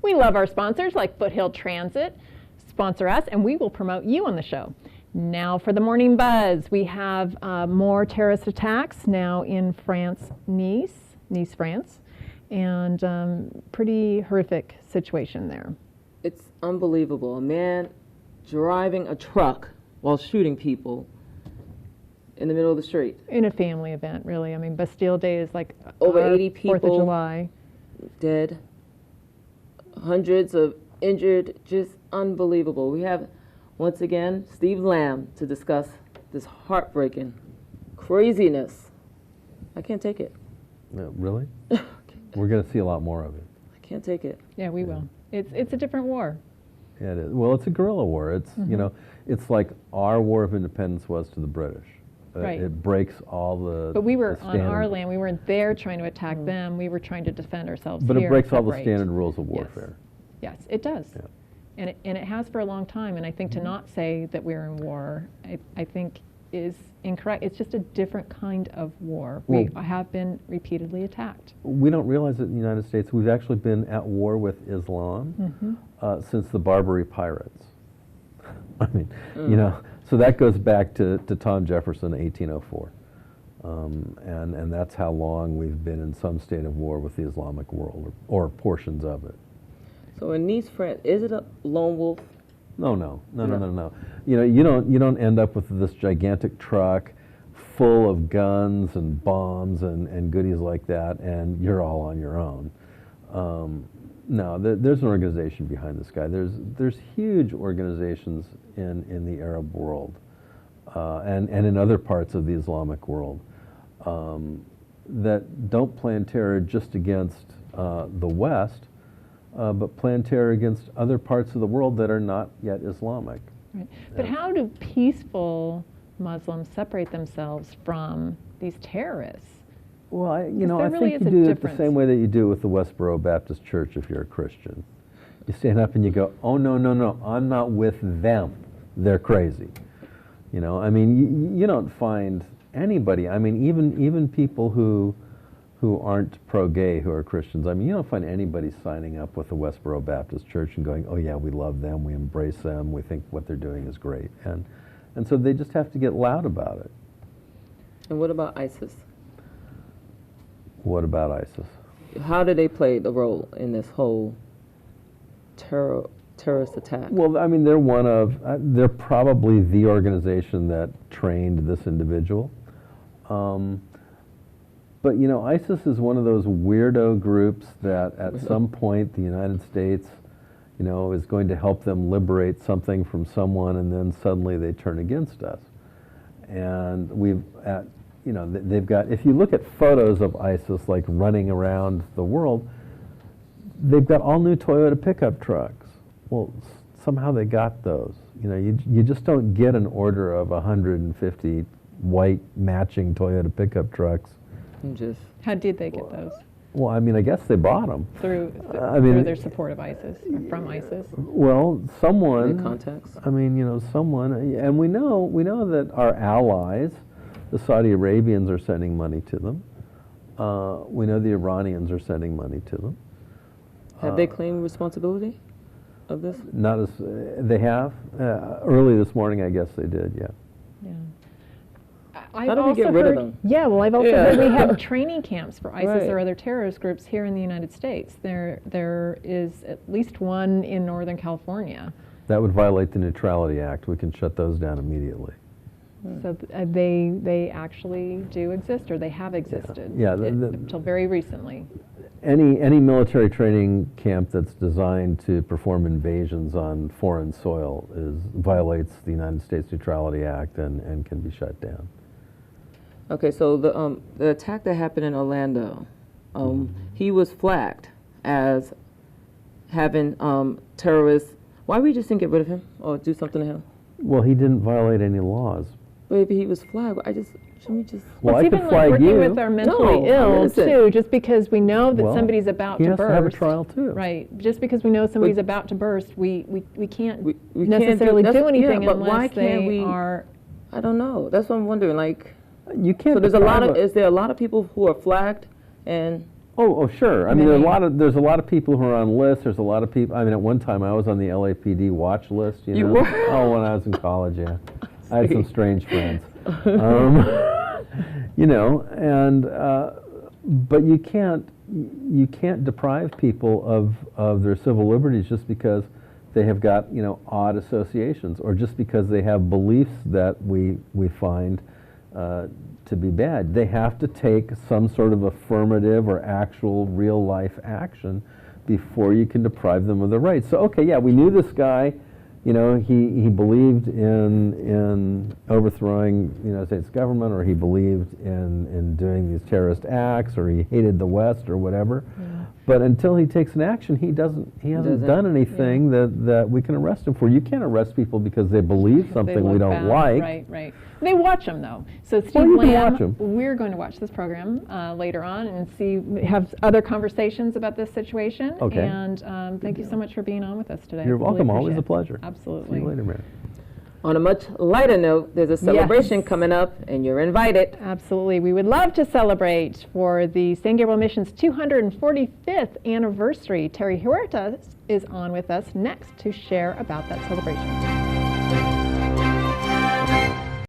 We love our sponsors like Foothill Transit. Sponsor us, and we will promote you on the show. Now for the morning buzz. We have more terrorist attacks now in France, Nice, France, and pretty horrific situation there. It's unbelievable. A man driving a truck while shooting people in the middle of the street. In a family event, really. I mean, Bastille Day is like over 80 people 4th of July. Dead, hundreds of injured, just unbelievable. We have, once again, Steve Lamb to discuss this heartbreaking craziness. I can't take it. No, really? We're going to see a lot more of it. I can't take it. Yeah, we will. It's a different war. Yeah, it is. Well, it's a guerrilla war. It's, you know, it's like our War of Independence was to the British. Right. It breaks all the But we were on our land. We weren't there trying to attack them. We were trying to defend ourselves But here. it breaks all the standard rules of warfare. Yes, it does. Yeah. And it has for a long time. And I think to not say that we're in war, I think is incorrect. It's just a different kind of war. Well, we have been repeatedly attacked. We don't realize it in the United States. We've actually been at war with Islam since the Barbary Pirates. I mean, you know, so that goes back to Tom Jefferson, 1804. And that's how long we've been in some state of war with the Islamic world, or portions of it. So in Nice, France, is it a lone wolf? No. You know, you don't end up with this gigantic truck full of guns and bombs and goodies like that, and you're all on your own. No, there's an organization behind this guy. There's huge organizations in the Arab world and in other parts of the Islamic world that don't plan terror just against the West, but plan terror against other parts of the world that are not yet Islamic. Right. But how do peaceful Muslims separate themselves from these terrorists? Well, I really think is you a do it difference. the same way that you do with the Westboro Baptist Church if you're a Christian. You stand up and you go, oh, no, I'm not with them. They're crazy. You know, I mean, you don't find anybody, I mean, even people who aren't pro-gay, who are Christians, I mean, you don't find anybody signing up with the Westboro Baptist Church and going, oh yeah, we love them, we embrace them, we think what they're doing is great. And so they just have to get loud about it. And what about ISIS? What about ISIS? How do they play the role in this whole terrorist attack? Well, I mean, they're probably the organization that trained this individual. But, you know, ISIS is one of those weirdo groups that at some point the United States, you know, is going to help them liberate something from someone, and then suddenly they turn against us. And you know, they've got, if you look at photos of ISIS like running around the world, they've got all new Toyota pickup trucks. Well, somehow they got those. You know, you just don't get an order of 150 white matching Toyota pickup trucks. How did they get those? Well, I mean, I guess they bought them. Through their support of ISIS, or from ISIS? Well, someone. Their contacts? I mean, you know, someone, and we know that our allies, the Saudi Arabians, are sending money to them. We know the Iranians are sending money to them. Have they claimed responsibility of this? Not as they have. Early this morning, I guess they did. Yeah. Yeah. How do we get rid of them? Yeah, well, I've also heard we have training camps for ISIS Right. or other terrorist groups here in the United States. There is at least one in Northern California. That would violate the Neutrality Act. We can shut those down immediately. So they actually do exist, or they have existed. Yeah, until very recently. Any military training camp that's designed to perform invasions on foreign soil violates the United States Neutrality Act and can be shut down. Okay, so the attack that happened in Orlando, he was flagged as having terrorists. Why we just didn't get rid of him or do something to him? Well, he didn't violate any laws. Maybe he was flagged. Shouldn't we just? Well, I it's could even flag like working you. with our mentally ill too. Just because we know that somebody's about to burst, he has to have a trial too. Right. Just because we know somebody's about to burst, we can't we necessarily can't do anything but unless why can't they are. I don't know. That's what I'm wondering. Like, you can't. So there's a lot of. Is there a lot of people who are flagged and? Oh, sure. I mean, there's a lot of people who are on lists. There's a lot of people. I mean, at one time I was on the LAPD watch list. You know? were? Oh, when I was in college, yeah. I had some strange friends. You know, and but you can't deprive people of their civil liberties just because they have got, you know, odd associations, or just because they have beliefs that we find to be bad. They have to take some sort of affirmative or actual real life action before you can deprive them of their rights. So, okay, yeah, we knew this guy, you know, he believed in overthrowing the United States government, or he believed in doing these terrorist acts, or he hated the West or whatever. Yeah. But until he takes an action, he hasn't done anything that we can arrest him for. You can't arrest people because they believe something we don't like. Right, right. They watch them though. So Steve Lamb, we're going to watch this program later on and have other conversations about this situation. Okay. And thank you so much for being on with us today. You're welcome. Always a pleasure. Absolutely. See you later, Mary. On a much lighter note, there's a celebration coming up, and you're invited. Absolutely. We would love to celebrate for the San Gabriel Mission's 245th anniversary. Terry Huerta is on with us next to share about that celebration.